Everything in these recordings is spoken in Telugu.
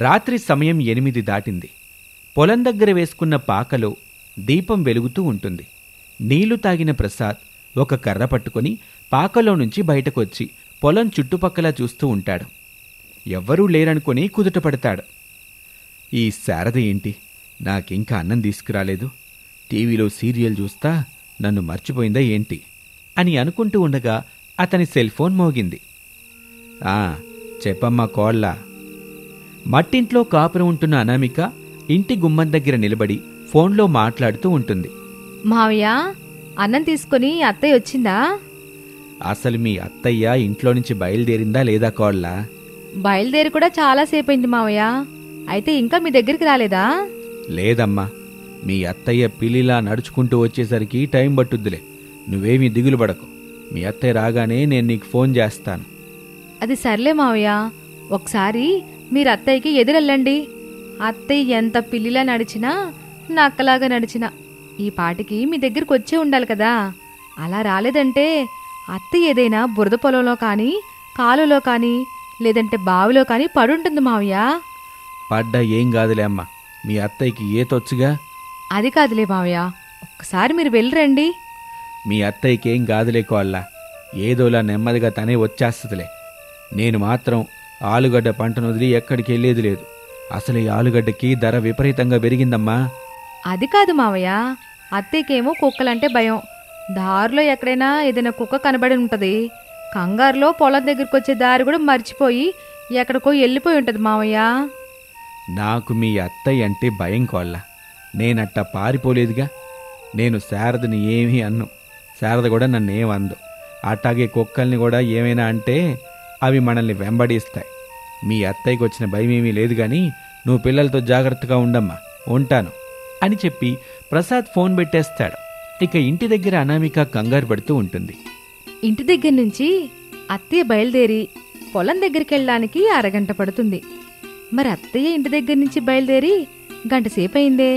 రాత్రి సమయం 8 దాటింది. పొలం దగ్గర వేసుకున్న పాకలో దీపం వెలుగుతూ ఉంటుంది. నీళ్లు తాగిన ప్రసాద్ ఒక కర్ర పట్టుకొని పాకలో నుంచి బయటకొచ్చి పొలం చుట్టుపక్కల చూస్తూ ఉంటాడు. ఎవ్వరూ లేరనుకొని కుదుటపడతాడు. ఈ శారద ఏంటి నాకింకా అన్నం తీసుకురాలేదు, టీవీలో సీరియల్ చూస్తా నన్ను మర్చిపోయిందా ఏంటి అని అనుకుంటూ ఉండగా అతని సెల్ఫోన్ మోగింది. చెప్పమ్మా కోళ్ళ. మట్టింట్లో కాపురం ఉంటున్న అనామిక ఇంటి గుమ్మం దగ్గర నిలబడి ఫోన్లో మాట్లాడుతూ ఉంటుంది. మావయ్య, అన్నం తీసుకుని అత్తయ్య వచ్చిందా? అసలు మీ అత్తయ్య ఇంట్లో నుంచి బయలుదేరిందా లేదా కోళ్ళ? బయలుదేరి కూడా చాలాసేపైంది మావయ్య. అయితే ఇంకా మీ దగ్గరికి రాలేదా? లేదమ్మా, మీ అత్తయ్య పిల్లిలా నడుచుకుంటూ వచ్చేసరికి టైం పట్టుద్దులే. నువ్వేమీ దిగులు పడకు. మీ అత్తయ్య రాగానే నేను నీకు ఫోన్ చేస్తాను. అది సర్లే మావయ్య, ఒకసారి మీరు అత్తయ్యకి ఎదురెళ్ళండి. అత్తయ్య ఎంత పిల్లిలా నడిచినా నక్కలాగా నడిచినా ఈ పాటికి మీ దగ్గరికి వచ్చే ఉండాలి కదా. అలా రాలేదంటే అత్తయ్య ఏదైనా బురద పొలంలో కానీ కాలులో కానీ లేదంటే బావిలో కానీ పడుంటుంది మావయ్య. పడ్డా ఏం కాదులే అమ్మా, మీ అత్తయ్యకి ఏతొచ్చుగా. అది కాదులే మావయ్య, ఒక్కసారి మీరు వెళ్ళరండి. మీ అత్తయ్యకి ఏం కాదులే కోళ్ళ, ఏదోలా నెమ్మదిగా తనే వచ్చేస్తుందిలే. నేను మాత్రం ఆలుగడ్డ పంటను వదిలి ఎక్కడికి వెళ్ళేది లేదు. అసలు ఈ ఆలుగడ్డకి ధర విపరీతంగా పెరిగిందమ్మా. అది కాదు మావయ్య, అత్తయ్యకేమో కుక్కలంటే భయం. దారిలో ఎక్కడైనా ఏదైనా కుక్క కనబడి ఉంటుంది. కంగారులో పొలం దగ్గరికి వచ్చే దారి కూడా మర్చిపోయి ఎక్కడికో వెళ్ళిపోయి ఉంటుంది మావయ్య. నాకు మీ అత్తయ్య అంటే భయం కోళ్ళ, నేనట్టా పారిపోలేదుగా. నేను శారదని ఏమీ అన్ను, శారద కూడా నన్నేమందు. అట్టాగే కుక్కల్ని కూడా ఏమైనా అంటే అవి మనల్ని వెంబడిస్తాయి. మీ అత్తయ్యకి వచ్చిన భయమేమీ లేదు గాని నువ్వు పిల్లలతో జాగ్రత్తగా ఉండమ్మా, ఉంటాను అని చెప్పి ప్రసాద్ ఫోన్ పెట్టేస్తాడు. ఇక ఇంటి దగ్గర అనామిక కంగారు పడుతూ ఉంటుంది. ఇంటి దగ్గర నుంచి అత్తయ్య బయలుదేరి పొలం దగ్గరికి వెళ్ళడానికి అరగంట పడుతుంది. మరి అత్తయ్య ఇంటి దగ్గర నుంచి బయలుదేరి గంట సేపయిందే.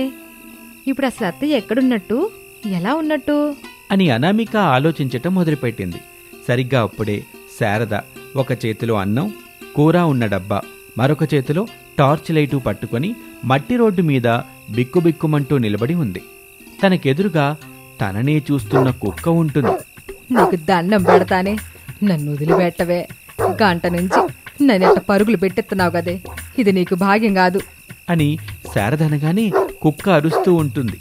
ఇప్పుడు అసలు అత్తయ్య ఎక్కడున్నట్టు, ఎలా ఉన్నట్టు అని అనామిక ఆలోచించటం మొదలుపెట్టింది. సరిగ్గా అప్పుడే శారద ఒక చేతిలో అన్నం కూర ఉన్న డబ్బా, మరొక చేతిలో టార్చ్ లైటు పట్టుకొని మట్టి రోడ్డు మీద బిక్కుబిక్కుమంటూ నిలబడి ఉంది. తనకెదురుగా తననే చూస్తున్న కుక్క ఉంటుంది. నీకు దండం పెడతానే, నన్ను వదిలిపెట్టవే. గంట నుంచి నన్నెట్ట పరుగులు పెట్టెత్తున్నావు కదే, ఇది నీకు భాగ్యం కాదు అని శారద అనగానే కుక్క అరుస్తూ ఉంటుంది.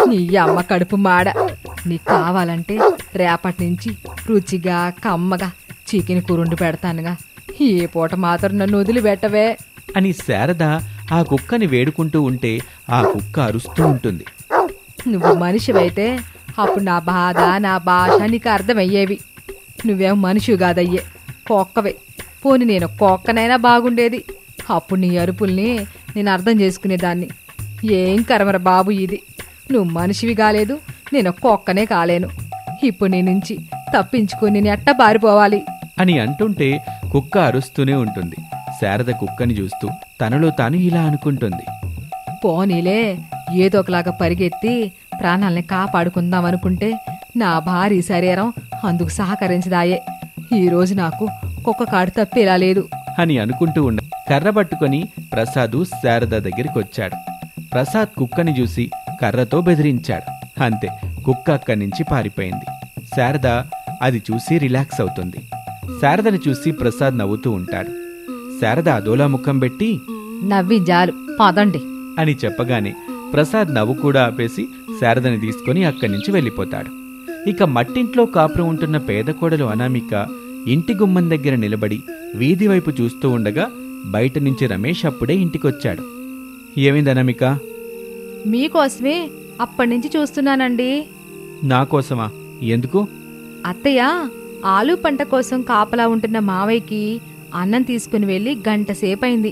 నీ అమ్మ కడుపు మాడ, నీకు కావాలంటే రేపటి నుంచి రుచిగా కమ్మగా చికెన్ కూరుండి పెడతానుగా, ఏ పూట మాత్రం నన్ను వదిలిపెట్టవే అని శారద ఆ కుక్కని వేడుకుంటూ ఉంటే ఆ కుక్క అరుస్తూ ఉంటుంది. నువ్వు మనిషివైతే అప్పుడు నా బాధ నా భాష నీకు అర్థమయ్యేవి. నువ్వేం మనిషి కాదయ్యే, కుక్కవే. పోని నేను కుక్కనైనా బాగుండేది, అప్పుడు నీ అరుపుల్ని నేను అర్థం చేసుకునేదాన్ని. ఏం కర్మర బాబు ఇది, నువ్వు మనిషివి కాలేదు, నేను కుక్కనే కాలేను. ఇప్పుడు నీ నుంచి తప్పించుకుని నేను ఎట్ట పారిపోవాలి అని అంటుంటే కుక్క అరుస్తూనే ఉంటుంది. శారద కుక్కని చూస్తూ తనలో తాను ఇలా అనుకుంటుంది. పోనీలే, ఏదో ఒకలాగా పరిగెత్తి ప్రాణాలని కాపాడుకుందామనుకుంటే నా భారీ శరీరం అందుకు సహకరించదాయే. ఈరోజు నాకు కుక్క కాడు తప్పేలా లేదు అని అనుకుంటూ ఉండ కర్ర పట్టుకొని ప్రసాదు శారద దగ్గరికి వచ్చాడు. ప్రసాద్ కుక్కని చూసి కర్రతో బెదిరించాడు. అంతే, కుక్క అక్కడి నుంచి పారిపోయింది. శారద అది చూసి రిలాక్స్ అవుతుంది. శారదని చూసి ప్రసాద్ నవ్వుతూ ఉంటాడు. శారద అదోలా ముఖం పెట్టి నవ్వి జాలు పదండి అని చెప్పగానే ప్రసాద్ నవ్వు కూడా ఆపేసి శారదని తీసుకుని అక్కడి నుంచి వెళ్ళిపోతాడు. ఇక మట్టింట్లో కాపురం ఉంటున్న పేద కోడలు అనామిక ఇంటి గుమ్మం దగ్గర నిలబడి వీధి వైపు చూస్తూ ఉండగా బయట నుంచి రమేష్ అప్పుడే ఇంటికొచ్చాడు. ఏమైంది అనామిక? మీకోసమే అప్పటినుంచి చూస్తున్నానండి. నాకోసమా? ఎందుకు? అత్తయ్య ఆలు పంట కోసం కాపలా ఉంటున్న మావయ్యకి అన్నం తీసుకుని వెళ్ళి గంట సేపైంది.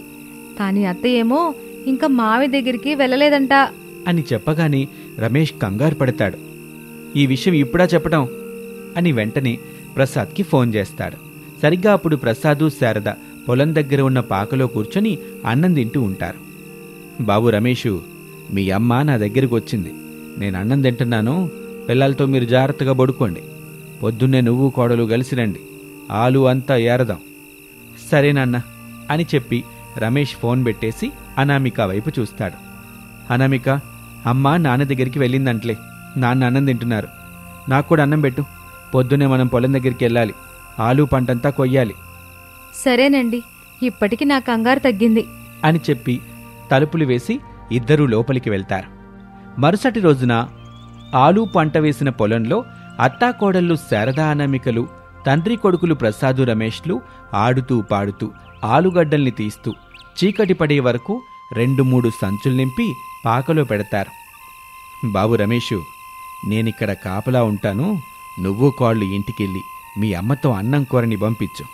కానీ అత్తయ్య ఏమో ఇంకా మావయ్య దగ్గరికి వెళ్ళలేదంట అని చెప్పగానే రమేష్ కంగారు పడతాడు. ఈ విషయం ఇప్పుడా చెప్పటం అని వెంటనే ప్రసాద్కి ఫోన్ చేస్తాడు. సరిగ్గా అప్పుడు ప్రసాదు శారద పొలం దగ్గర ఉన్న పాకలో కూర్చొని అన్నం తింటూ ఉంటారు. బాబు రమేషు, మీ అమ్మ నా దగ్గరికి వచ్చింది. నేను అన్నం తింటున్నాను, పిల్లలతో మీరు జాగ్రత్తగా పడుకోండి. పొద్దున్నే నువ్వు కోడలు కలిసి రండి, ఆలు అంతా ఏరదాం. సరేనన్న అని చెప్పి రమేష్ ఫోన్ పెట్టేసి అనామిక వైపు చూస్తాడు. అనామిక, అమ్మ నాన్న దగ్గరికి వెళ్ళిందంట్లే. నాన్న అన్నం తింటున్నారు. నాకు కూడా అన్నం పెట్టు. పొద్దునే మనం పొలం దగ్గరికి వెళ్ళాలి. ఆలు పంటంతా కొయ్యాలి సరేనండి, ఇప్పటికి నా కంగారు తగ్గింది అని చెప్పి తలుపులు వేసి ఇద్దరూ లోపలికి వెళ్తారు. మరుసటి రోజున ఆలు పంట వేసిన పొలంలో అత్తాకోడళ్ళు శారదా అనామికలు, తండ్రి కొడుకులు ప్రసాదు రమేష్లు ఆడుతూ పాడుతూ ఆలుగడ్డల్ని తీస్తూ చీకటి పడే వరకు 2-3 సంచులు నింపి పాకలో పెడతారు. బాబు రమేషు, నేనిక్కడ కాపలా ఉంటాను. నువ్వు కోళ్ళు ఇంటికెళ్ళి మీ అమ్మతో అన్నం కూరని పంపించు.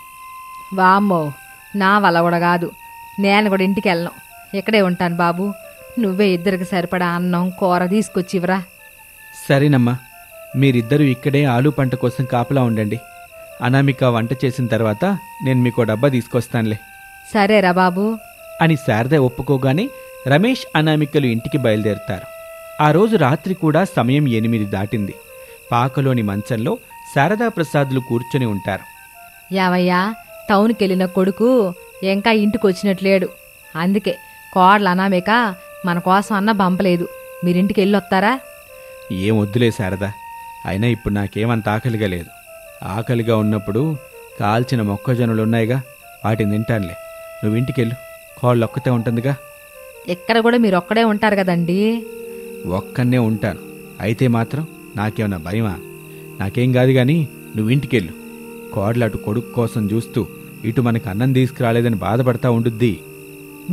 వామ్మో, నా వల్ల కూడా కాదు. నేను కూడా ఇంటికి వెళ్ళను, ఇక్కడే ఉంటాను బాబు. నువ్వే ఇద్దరికి సరిపడా అన్నం కూర తీసుకొచ్చివరా. సరేనమ్మా, మీరిద్దరూ ఇక్కడే ఆలు పంట కోసం కాపలా ఉండండి. అనామిక వంట చేసిన తర్వాత నేను మీకో డబ్బా తీసుకొస్తానులే. సరేరా బాబు అని శారద ఒప్పుకోగానే రమేష్ అనామికలు ఇంటికి బయలుదేరుతారు. ఆ రోజు రాత్రి కూడా సమయం 8 దాటింది. పాకలోని మంచంలో శారదా ప్రసాద్లు కూర్చొని ఉంటారు. యావయ్యా, టౌన్కెళ్ళిన కొడుకు ఇంకా ఇంటికొచ్చినట్లేడు. అందుకే కోడలు అనామిక మన కోసం అన్న పంపలేదు. మీరింటికి వెళ్ళొస్తారా? ఏం వద్దులే శారదా, అయినా ఇప్పుడు నాకేమంత ఆకలిగా లేదు. ఆకలిగా ఉన్నప్పుడు కాల్చిన మొక్కజొన్నలున్నాయిగా, వాటిని తింటానులే. నువ్వు ఇంటికెళ్ళు, కోళ్ళొక్కతే ఉంటుందిగా. ఇక్కడ కూడా మీరు ఒక్కడే ఉంటారు కదండీ. ఒక్కనే ఉంటాను. అయితే మాత్రం నాకేమన్నా భయమా? నాకేం కాదు గాని నువ్వు ఇంటికెళ్ళు. కోడలు అటు కొడుకు కోసం చూస్తూ ఇటు మనకు అన్నం తీసుకురాలేదని బాధపడతా ఉండుద్ది.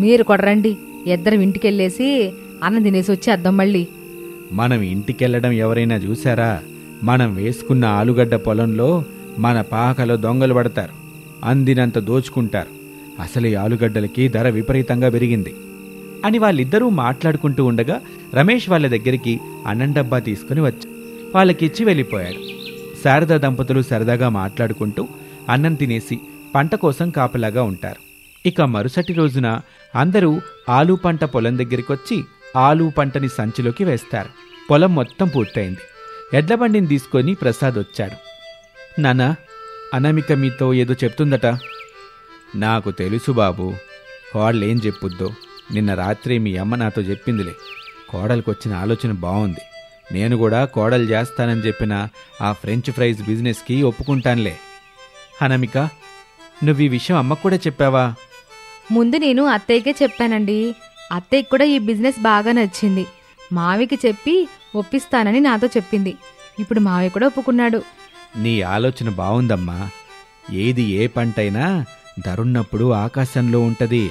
మీరు కూడా రండి, ఇద్దరం ఇంటికెళ్ళేసి అన్నం తినేసి వచ్చేద్దాం మళ్ళీ. మనం ఇంటికెళ్ళడం ఎవరైనా చూశారా? మనం వేసుకున్న ఆలుగడ్డ పొలంలో మన పాకలో దొంగలు పడతారు, అందినంత దోచుకుంటారు. అసలు ఈ ఆలుగడ్డలకి ధర విపరీతంగా పెరిగింది అని వాళ్ళిద్దరూ మాట్లాడుకుంటూ ఉండగా రమేష్ వాళ్ళ దగ్గరికి అన్నం డబ్బా తీసుకుని వచ్చి వాళ్ళకిచ్చి వెళ్ళిపోయాడు. శారదా దంపతులు సరదాగా మాట్లాడుకుంటూ అన్నం తినేసి పంట కోసం కాపలాగా ఉంటారు. ఇక మరుసటి రోజున అందరూ ఆలు పంట పొలం దగ్గరికొచ్చి ఆలు పంటని సంచిలోకి వేస్తారు. పొలం మొత్తం పూర్తయింది. ఎడ్లబండిని తీసుకొని ప్రసాద్ వచ్చాడు. నానా, అనామిక మీతో ఏదో చెప్తుందట. నాకు తెలుసు బాబు, కోడలేం చెప్పుద్దో. నిన్న రాత్రి మీ అమ్మ నాతో చెప్పిందిలే. కోడలికొచ్చిన ఆలోచన బాగుంది. నేను కూడా కోడలు చేస్తానని చెప్పిన ఆ ఫ్రెంచ్ ఫ్రైస్ బిజినెస్కి ఒప్పుకుంటానులే. అనామిక, నువ్వు ఈ విషయం అమ్మకు కూడా చెప్పావా? ముందు నేను అత్తయ్యకే చెప్పానండి. అత్తయ్యకి కూడా ఈ బిజినెస్ బాగా నచ్చింది. మావికి చెప్పి ఒప్పిస్తానని నాతో చెప్పింది. ఇప్పుడు మావి కూడా ఒప్పుకున్నాడు. నీ ఆలోచన బావుందమ్మా. ఏది ఏ పంటైనా ధరున్నప్పుడు ఆకాశంలో ఉంటది,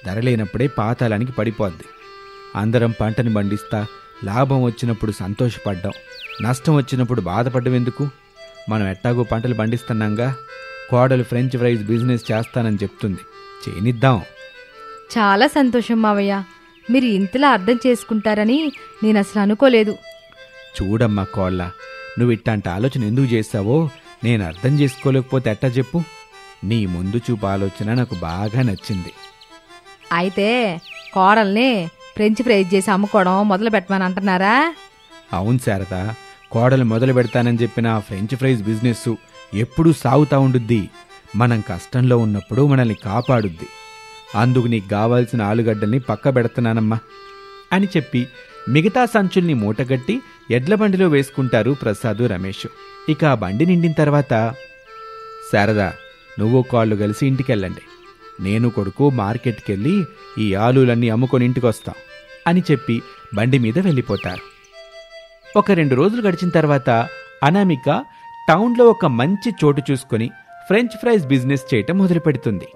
ధర లేనప్పుడే పాతాళానికి పడిపోద్ది. అందరం పంటని పండిస్తా లాభం వచ్చినప్పుడు సంతోషపడ్డాం, నష్టం వచ్చినప్పుడు బాధపడ్డం ఎందుకు? మనం ఎట్టాగో పంటలు పండిస్తున్నాంగా. కోడలు ఫ్రెంచ్ ఫ్రైస్ బిజినెస్ చేస్తానని చెప్తుంది, చేయనిద్దాం. చాలా సంతోషం మావయ్య, మీరు ఇంతలా అర్థం చేసుకుంటారని నేను అసలు అనుకోలేదు. చూడమ్మా కోళ్ళ, నువ్వు ఇట్లాంటి ఆలోచన ఎందుకు చేస్తావో నేను అర్థం చేసుకోలేకపోతే ఎట్టా చెప్పు? నీ ముందు చూపు ఆలోచన నాకు బాగా నచ్చింది. అయితే కోడల్ని ఫ్రెంచ్ ఫ్రైస్ చేసి అమ్ముకోవడం మొదలు పెట్టమని అంటున్నారా? అవును శారదా, కోడలు మొదలు పెడతానని చెప్పిన ఆ ఫ్రెంచ్ ఫ్రైస్ బిజినెస్ ఎప్పుడూ సాగుతా ఉండుద్ది. మనం కష్టంలో ఉన్నప్పుడు మనల్ని కాపాడుద్ది. అందుకు నీకు కావాల్సిన ఆలుగడ్డల్ని పక్క పెడుతున్నానమ్మా అని చెప్పి మిగతా సంచుల్ని మూటగట్టి ఎడ్లబండిలో వేసుకుంటారు ప్రసాదు రమేష్. ఇక ఆ బండి నిండిన తర్వాత, శారదా, నువ్వు కాళ్ళు కలిసి ఇంటికెళ్ళండి. నేను కొడుకు మార్కెట్కెళ్ళి ఈ ఆలులన్నీ అమ్ముకొని ఇంటికొస్తాం అని చెప్పి బండి మీద వెళ్ళిపోతారు. ఒక 2 రోజులు గడిచిన తర్వాత అనామిక టౌన్లో ఒక మంచి చోటు చూసుకొని ఫ్రెంచ్ ఫ్రైస్ బిజినెస్ చేయటం మొదలు పెడుతుంది.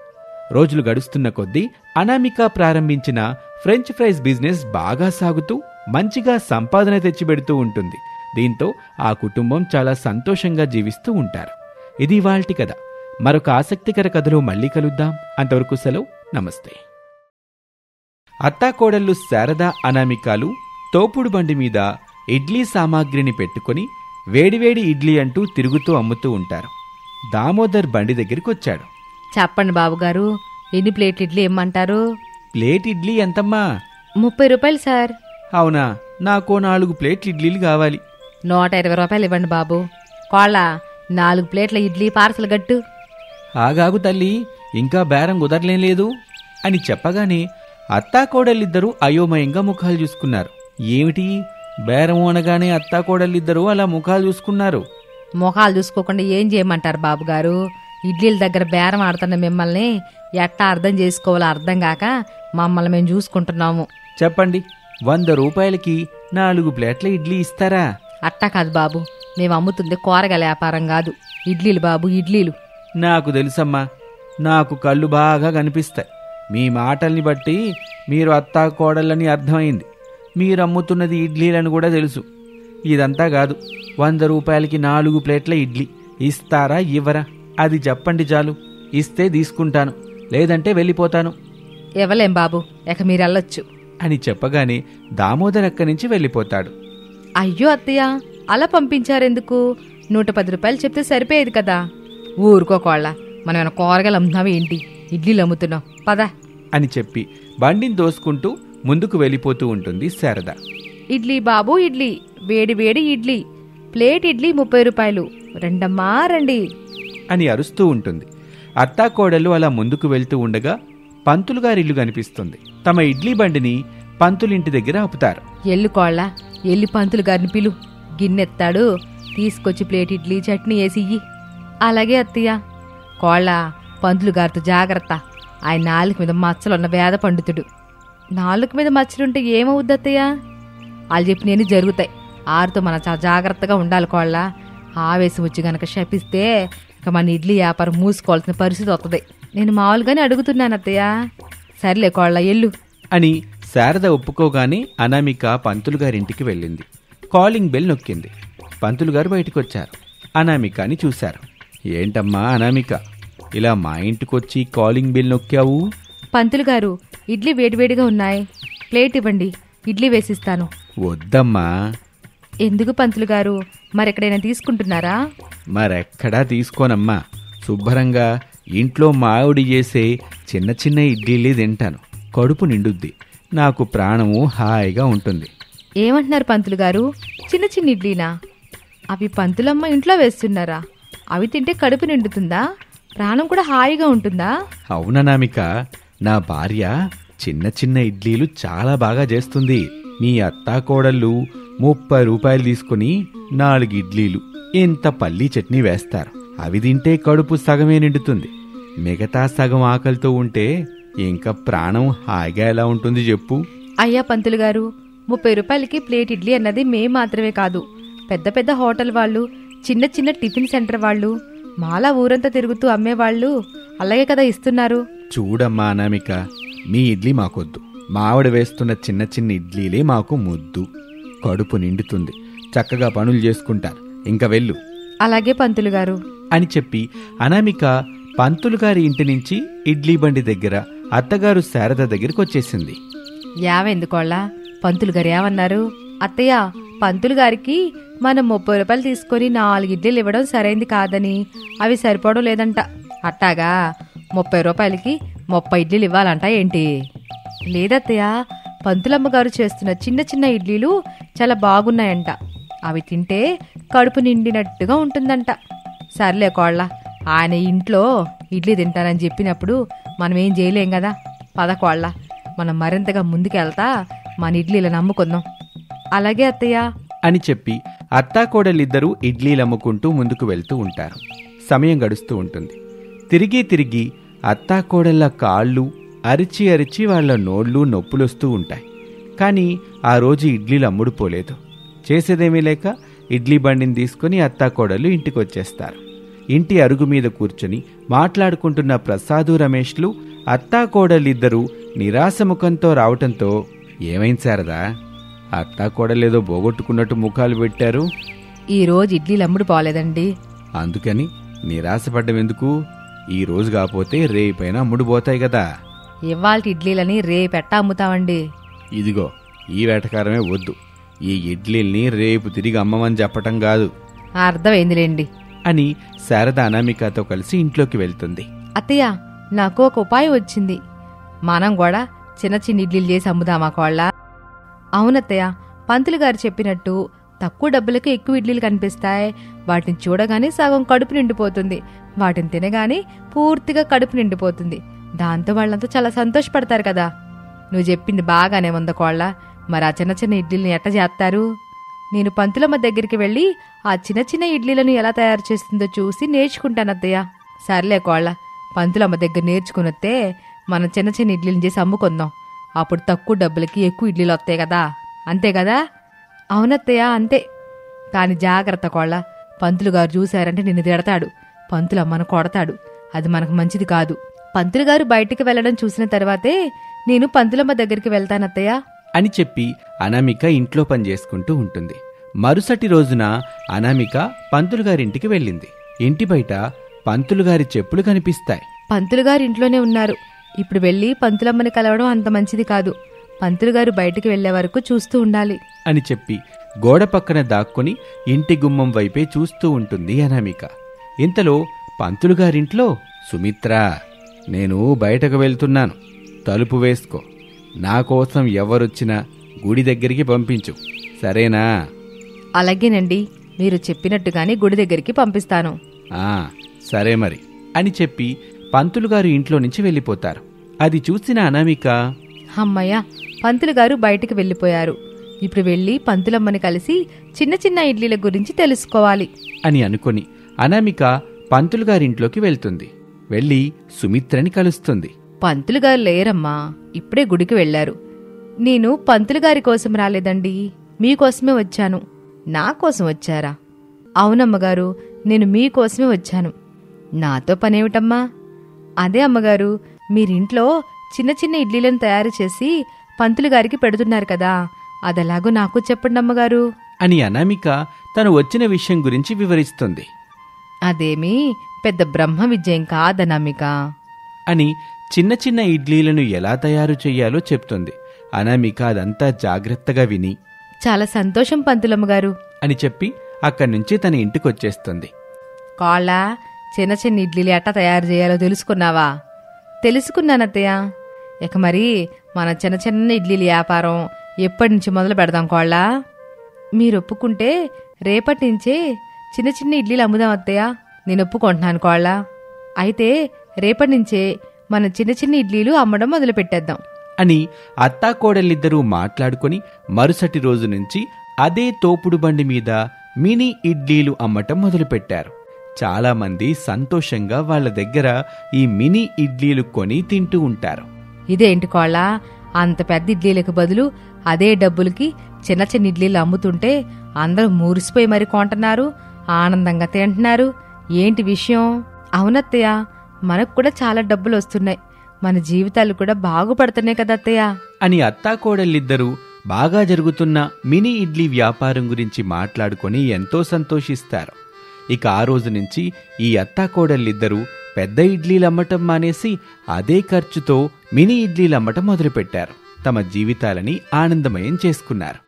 రోజులు గడుస్తున్న కొద్దీ అనామిక ప్రారంభించిన ఫ్రెంచ్ ఫ్రైస్ బిజినెస్ బాగా సాగుతూ మంచిగా సంపాదన తెచ్చిపెడుతూ ఉంటుంది. దీంతో ఆ కుటుంబం చాలా సంతోషంగా జీవిస్తూ ఉంటారు. ఇది ఇవాల్టి కథ. మరొక ఆసక్తికర కథలో మళ్ళీ కలుద్దాం. అంతవరకు సెలవు, నమస్తే. అత్తాకోడళ్ళు శారదా అనామికాలు తోపుడు బండి మీద ఇడ్లీ సామాగ్రిని పెట్టుకుని వేడివేడి ఇడ్లీ అంటూ తిరుగుతూ అమ్ముతూ ఉంటారు. దామోదర్ బండి దగ్గరికొచ్చాడు. చెప్పండి బాబుగారు, ఎన్ని ప్లేట్లు ఇడ్లీ ఇమ్మంటారు? ప్లేట్ ఇడ్లీ ఎంతమ్మా? 30 రూపాయలు సార్. అవునా, నాకో 4 ప్లేట్లు ఇడ్లీలు కావాలి. 120 రూపాయలు ఇవ్వండి బాబు. కోళ్ళ 4 ప్లేట్ల ఇడ్లీ పార్సల్ గట్టు. ఆగాగు తల్లి, ఇంకా బేరం కుదరలేం లేదు. అని చెప్పగానే అత్తాకోడలిద్దరూ అయోమయంగా ముఖాలు చూసుకున్నారు. ఏమిటి బేరం అనగానే అత్తాకోడలిద్దరూ అలా ముఖాలు చూసుకున్నారు? మొఖాలు చూసుకోకుండా ఏం చేయమంటారు బాబుగారు? ఇడ్లీల దగ్గర బేరం ఆడుతున్న మిమ్మల్ని ఎట్టా అర్థం చేసుకోవాలో అర్థం కాక మమ్మల్ని మేము చూసుకుంటున్నాము. చెప్పండి, 100 రూపాయలకి 4 ప్లేట్ల ఇడ్లీ ఇస్తారా? అట్టా కాదు బాబు, మేము అమ్ముతుంది కూరగాయల వ్యాపారం కాదు, ఇడ్లీలు బాబు, ఇడ్లీలు. నాకు తెలుసమ్మా, నాకు కళ్ళు బాగా కనిపిస్తాయి. మీ మాటల్ని బట్టి మీరు అత్తాకోడళ్ళని అర్థమైంది. మీరు అమ్ముతున్నది ఇడ్లీలని కూడా తెలుసు. ఇదంతా కాదు, 100 రూపాయలకి 4 ప్లేట్ల ఇడ్లీ ఇస్తారా ఇవ్వరా? అది చెప్పండి చాలు. ఇస్తే తీసుకుంటాను, లేదంటే వెళ్ళిపోతాను. ఇవ్వలేం బాబు, ఇక మీరెళ్ళొచ్చు అని చెప్పగానే దామోదర్ అక్కడి నుంచి వెళ్ళిపోతాడు. అయ్యో అత్తయ్య, అలా పంపించారెందుకు? 110 రూపాయలు చెప్తే సరిపోయేది కదా. ఊరుకోకోళ్ళ, మనం ఏమైనా కూరగాయలు అమ్ముతున్నావా ఏంటి? ఇడ్లీలు అమ్ముతున్నాం, పద అని చెప్పి బండిని దోసుకుంటూ ముందుకు వెళ్ళిపోతూ ఉంటుంది శారద. ఇడ్లీ బాబు, ఇడ్లీ, వేడి వేడి ఇడ్లీ, ప్లేట్ ఇడ్లీ 30 రూపాయలు, రెండమ్మా రండి అని అరుస్తూ ఉంటుంది. అత్తాకోడళ్ళు అలా ముందుకు వెళ్తూ ఉండగా పంతులుగారిల్లు కనిపిస్తుంది. తమ ఇడ్లీ బండిని పంతులింటి దగ్గర ఆపుతారు. ఎల్లుకోళ్ళ, ఎల్లి పంతులు గారిని పిలు, గిన్నెత్తాడు, తీసుకొచ్చి ప్లేట్ ఇడ్లీ చట్నీ వేసియ్యి. అలాగే అత్తయ్య. కోళ్ళ, పంతులు గారితో జాగ్రత్త, ఆయన నాలుగు మీద మచ్చలున్న వేద పండితుడు. నాలుగు మీద మచ్చలుంటే ఏమవుద్ది అత్తయ్య? వాళ్ళు చెప్పినవి జరుగుతాయి. ఆరుతో మన చాలా జాగ్రత్తగా ఉండాలి కోళ్ళ. ఆవేశం వచ్చి గనక శపిస్తే ఇక మన ఇడ్లీ వ్యాపారం మూసుకోవాల్సిన పరిస్థితి వస్తుంది. నేను మామూలుగానే అడుగుతున్నాను అత్తయ్య. సర్లే కోళ్ళ, ఎల్లు అని శారద ఒప్పుకోగానే అనామిక పంతులుగారింటికి వెళ్ళింది. Calling bell నొక్కింది. పంతులుగారు బయటకొచ్చారు. అనామికని చూశారు. ఏంటమ్మా అనామిక, ఇలా మా ఇంటికొచ్చి కాలింగ్ బెల్ నొక్కావు? పంతులు గారు, ఇడ్లీ వేడివేడిగా ఉన్నాయి, ప్లేట్ ఇవ్వండి, ఇడ్లీ వేసిస్తాను. వద్దమ్మా. ఎందుకు పంతులు గారు, మరెక్కడైనా తీసుకుంటున్నారా? మరెక్కడా తీసుకోనమ్మా. శుభ్రంగా ఇంట్లో మావిడి చేసే చిన్న చిన్న ఇడ్లీలే తింటాను. కడుపు నిండుద్ది, నాకు ప్రాణము హాయిగా ఉంటుంది. ఏమంటున్నారు పంతులు గారు? చిన్న చిన్న ఇడ్లీనా? అవి పంతులమ్మ ఇంట్లో వేస్తున్నారా? అవి తింటే కడుపు నిండుతుందా? ప్రాణం కూడా హాయిగా ఉంటుందా? అవుననామిక, నా భార్య చిన్న చిన్న ఇడ్లీలు చాలా బాగా చేస్తుంది. మీ అత్తాకోడళ్ళు 30 రూపాయలు తీసుకుని 4 ఇడ్లీలు, ఇంత పల్లీ చట్నీ వేస్తారు. అవి తింటే కడుపు సగమే నిండుతుంది. మిగతా సగం ఆకలితో ఉంటే ఇంకా ప్రాణం హాయిగా ఎలా ఉంటుంది చెప్పు? అయ్యా పంతులు గారు, 30 రూపాయలకి ప్లేట్ ఇడ్లీ అన్నది మేం మాత్రమే కాదు, పెద్ద పెద్ద హోటల్ వాళ్ళు, చిన్న చిన్న టిఫిన్ సెంటర్ వాళ్ళు, మాలా ఊరంతా తిరుగుతూ అమ్మేవాళ్ళు అలాగే కదా ఇస్తున్నారు. చూడమ్మా అనామిక, మీ ఇడ్లీ మాకొద్దు. మావిడ వేస్తున్న చిన్న చిన్న ఇడ్లీలే మాకు ముద్దు. కడుపు నిండుతుంది, చక్కగా పనులు చేసుకుంటారు. ఇంకా వెళ్ళు. అలాగే పంతులు గారు అని చెప్పి అనామిక పంతులుగారి ఇంటి నుంచి ఇడ్లీ బండి దగ్గర అత్తగారు శారద దగ్గరికి వచ్చేసింది. యావెందుకోళ్ళ, పంతులు గారు ఏమన్నారు? అత్తయ్య, పంతులు గారికి మనం 30 రూపాయలు తీసుకొని 4 ఇడ్లీలు ఇవ్వడం సరైంది కాదని, అవి సరిపోవడం లేదంట. అట్టాగా 30 రూపాయలకి 30 ఇడ్లీలు ఇవ్వాలంట ఏంటి? లేదత్తయ్య, పంతులమ్మ గారు చేస్తున్న చిన్న చిన్న ఇడ్లీలు చాలా బాగున్నాయంట. అవి తింటే కడుపు నిండినట్టుగా ఉంటుందంట. సర్లే కోళ్ళ, ఆయన ఇంట్లో ఇడ్లీ తింటానని చెప్పినప్పుడు మనం ఏం చేయలేం కదా. పదకోళ్ళ, మనం మరింతగా ముందుకెళ్తా మన ఇడ్లీలను అమ్ముకుందాం. అలాగే అత్తయ్య అని చెప్పి అత్తాకోడలిద్దరూ ఇడ్లీలు అమ్ముకుంటూ ముందుకు వెళ్తూ ఉంటారు. సమయం గడుస్తూ ఉంటుంది. తిరిగి తిరిగి అత్తాకోడళ్ళ కాళ్ళు అరిచి అరిచి వాళ్ల నోళ్ళు నొప్పులొస్తూ ఉంటాయి. కానీ ఆ రోజు ఇడ్లీలు అమ్ముడుపోలేదు. చేసేదేమీ లేక ఇడ్లీ బండిని తీసుకుని అత్తాకోడళ్ళు ఇంటికొచ్చేస్తారు. ఇంటి అరుగు మీద కూర్చుని మాట్లాడుకుంటున్న ప్రసాదు, రమేష్లు అత్తాకోడలిద్దరూ నిరాశముఖంతో రావటంతో, ఏమైంది శారదా, అత్తాకోడలేదో పోగొట్టుకున్నట్టు ముఖాలు పెట్టారు? ఈరోజు ఇడ్లీలు అమ్ముడు పోలేదండి. అందుకని నిరాశపడ్డమెందుకు? ఈ రోజు కాకపోతే రేపైనా అమ్ముడుపోతాయి కదా. ఇవాళ ఇడ్లీలని రేపెట్టా అమ్ముతామండి. ఇదిగో, ఈ వేటకారమే వద్దు. ఈ ఇడ్లీల్ని రేపు తిరిగి అమ్మమని చెప్పటం కాదు. అర్థమైందిలేండి అని శారద అనామికతో కలిసి ఇంట్లోకి వెళ్తుంది. అత్తయ్య, నాకు ఒక ఉపాయం వచ్చింది. మనం కూడా చిన్న చిన్న ఇడ్లీలు చేసి అమ్ముదామా కోళ్ళ? అవునత్తయ్య, పంతులు గారు చెప్పినట్టు తక్కువ డబ్బులకు ఎక్కువ ఇడ్లీలు కనిపిస్తాయి. వాటిని చూడగానే సగం కడుపు నిండిపోతుంది, వాటిని తినగానే పూర్తిగా కడుపు నిండిపోతుంది. దాంతో వాళ్ళంతా చాలా సంతోషపడతారు కదా. నువ్వు చెప్పింది బాగానే ఉంద కోళ్ళ. మరి ఆ చిన్న చిన్న ఇడ్లీలను ఎట్ట చేస్తారు? నేను పంతులమ్మ దగ్గరికి వెళ్ళి ఆ చిన్న చిన్న ఇడ్లీలను ఎలా తయారు చేస్తుందో చూసి నేర్చుకుంటానత్తయ్య. సర్లే కోళ్ళ, పంతులమ్మ దగ్గర నేర్చుకునొత్తే మనం చిన్న చిన్న ఇడ్లీలు చేసి అమ్ముకుందాం. అప్పుడు తక్కువ డబ్బులకి ఎక్కువ ఇడ్లీలు వస్తాయి కదా. అంతే కదా? అవునత్తయ్య, అంతే. కాని జాగ్రత్త కోళ్ళ, పంతులు గారు చూశారంటే నిన్ను తిడతాడు, పంతులమ్మను కొడతాడు. అది మనకు మంచిది కాదు. పంతులు గారు బయటికి వెళ్లడం చూసిన తర్వాతే నేను పంతులమ్మ దగ్గరికి వెళ్తానత్తయ్య అని చెప్పి అనామిక ఇంట్లో పనిచేసుకుంటూ ఉంటుంది. మరుసటి రోజున అనామిక పంతులుగారింటికి వెళ్ళింది. ఇంటి బయట పంతులుగారి చెప్పులు కనిపిస్తాయి. పంతులు గారు ఇంట్లోనే ఉన్నారు. ఇప్పుడు వెళ్ళి పంతులమ్మని కలవడం అంత మంచిది కాదు. పంతులు గారు బయటికి వెళ్లే వరకు చూస్తూ ఉండాలి అని చెప్పి గోడ పక్కన దాక్కుని ఇంటి గుమ్మం వైపే చూస్తూ ఉంటుంది అనామిక. ఇంతలో పంతులుగారింట్లో, సుమిత్రా, నేను బయటకు వెళ్తున్నాను, తలుపు వేసుకో. నా కోసం ఎవరొచ్చినా గుడి దగ్గరికి పంపించు, సరేనా? అలాగేనండి, మీరు చెప్పినట్టుగానే గుడి దగ్గరికి పంపిస్తాను. సరే మరి అని చెప్పి పంతులుగారు ఇంట్లో నుంచి వెళ్ళిపోతారు. అది చూసిన అనామిక, అమ్మయ్య, పంతులు గారు బయటికి వెళ్ళిపోయారు. ఇప్పుడు వెళ్ళి పంతులమ్మని కలిసి చిన్న చిన్న ఇడ్లీల గురించి తెలుసుకోవాలి అని అనుకుని అనామిక పంతులుగారింట్లోకి వెళ్తుంది. వెళ్ళి సుమిత్రని కలుస్తుంది. పంతులు గారు లేరమ్మా, ఇప్పుడే గుడికి వెళ్లారు. నేను పంతులు గారి కోసం రాలేదండి, మీకోసమే వచ్చాను. నా కోసం వచ్చారా? అవునమ్మగారు, నేను మీకోసమే వచ్చాను. నాతో పనేమిటమ్మా? అదే అమ్మగారు, మీరింట్లో చిన్న చిన్న ఇడ్లీలను తయారు చేసి పంతులు గారికి పెడుతున్నారు కదా, అదెలాగో నాకు చెప్పండి అమ్మగారు అని అనామిక తను వచ్చిన విషయం గురించి వివరిస్తుంది. అదేమీ పెద్ద బ్రహ్మ విజయం కాదనామిక అని చిన్న చిన్న ఇడ్లీలను ఎలా తయారు చెయ్యాలో చెప్తుంది. అనామిక అదంతా జాగ్రత్తగా విని, చాలా సంతోషం పంతులమ్మగారు అని చెప్పి అక్కడ్నుంచి తన ఇంటికొచ్చేస్తుంది. కాళ్ళ, చిన్న చిన్న ఇడ్లీలు ఎట్టా తయారు చేయాలో తెలుసుకున్నావా? తెలుసుకున్నానత్తయ్య. ఇక మరి మన చిన్న చిన్న ఇడ్లీల వ్యాపారం ఎప్పటి నుంచి మొదలు పెడదాం కోళ్ళ? మీరు ఒప్పుకుంటే రేపటి నుంచే చిన్న చిన్న ఇడ్లీలు అమ్ముదాం అత్తయ్య. నేను ఒప్పుకుంటున్నాను కోళ్ళ. అయితే రేపటి నుంచే మన చిన్న చిన్న ఇడ్లీలు అమ్మడం మొదలు పెట్టేద్దాం అని అత్తాకోడలిద్దరూ మాట్లాడుకుని మరుసటి రోజు నుంచి అదే తోపుడు బండి మీద మినీ ఇడ్లీలు అమ్మటం మొదలుపెట్టారు. చాలామంది సంతోషంగా వాళ్ళ దగ్గర ఈ మినీ ఇడ్లీలు కొని తింటూ ఉంటారు. ఇదేంటి కోళ్ళ, అంత పెద్ద ఇడ్లీలకు బదులు అదే డబ్బులకి చిన్న చిన్న ఇడ్లీలు అమ్ముతుంటే అందరూ మురిసిపోయి మరి కొంటున్నారు, ఆనందంగా తింటున్నారు. ఏంటి విషయం? అవునత్తయ్య, మనకు కూడా చాలా డబ్బులు వస్తున్నాయి, మన జీవితాలు కూడా బాగుపడుతున్నాయి కదా అత్తయ్య అని అత్తాకోడలిద్దరూ బాగా జరుగుతున్న మినీ ఇడ్లీ వ్యాపారం గురించి మాట్లాడుకొని ఎంతో సంతోషిస్తారు. ఇక ఆ రోజు నుంచి ఈ అత్తాకోడలిద్దరూ పెద్ద ఇడ్లీలు అమ్మటం మానేసి అదే ఖర్చుతో మినీ ఇడ్లీలు అమ్మటం మొదలుపెట్టారు. తమ జీవితాలని ఆనందమయం చేసుకున్నారు.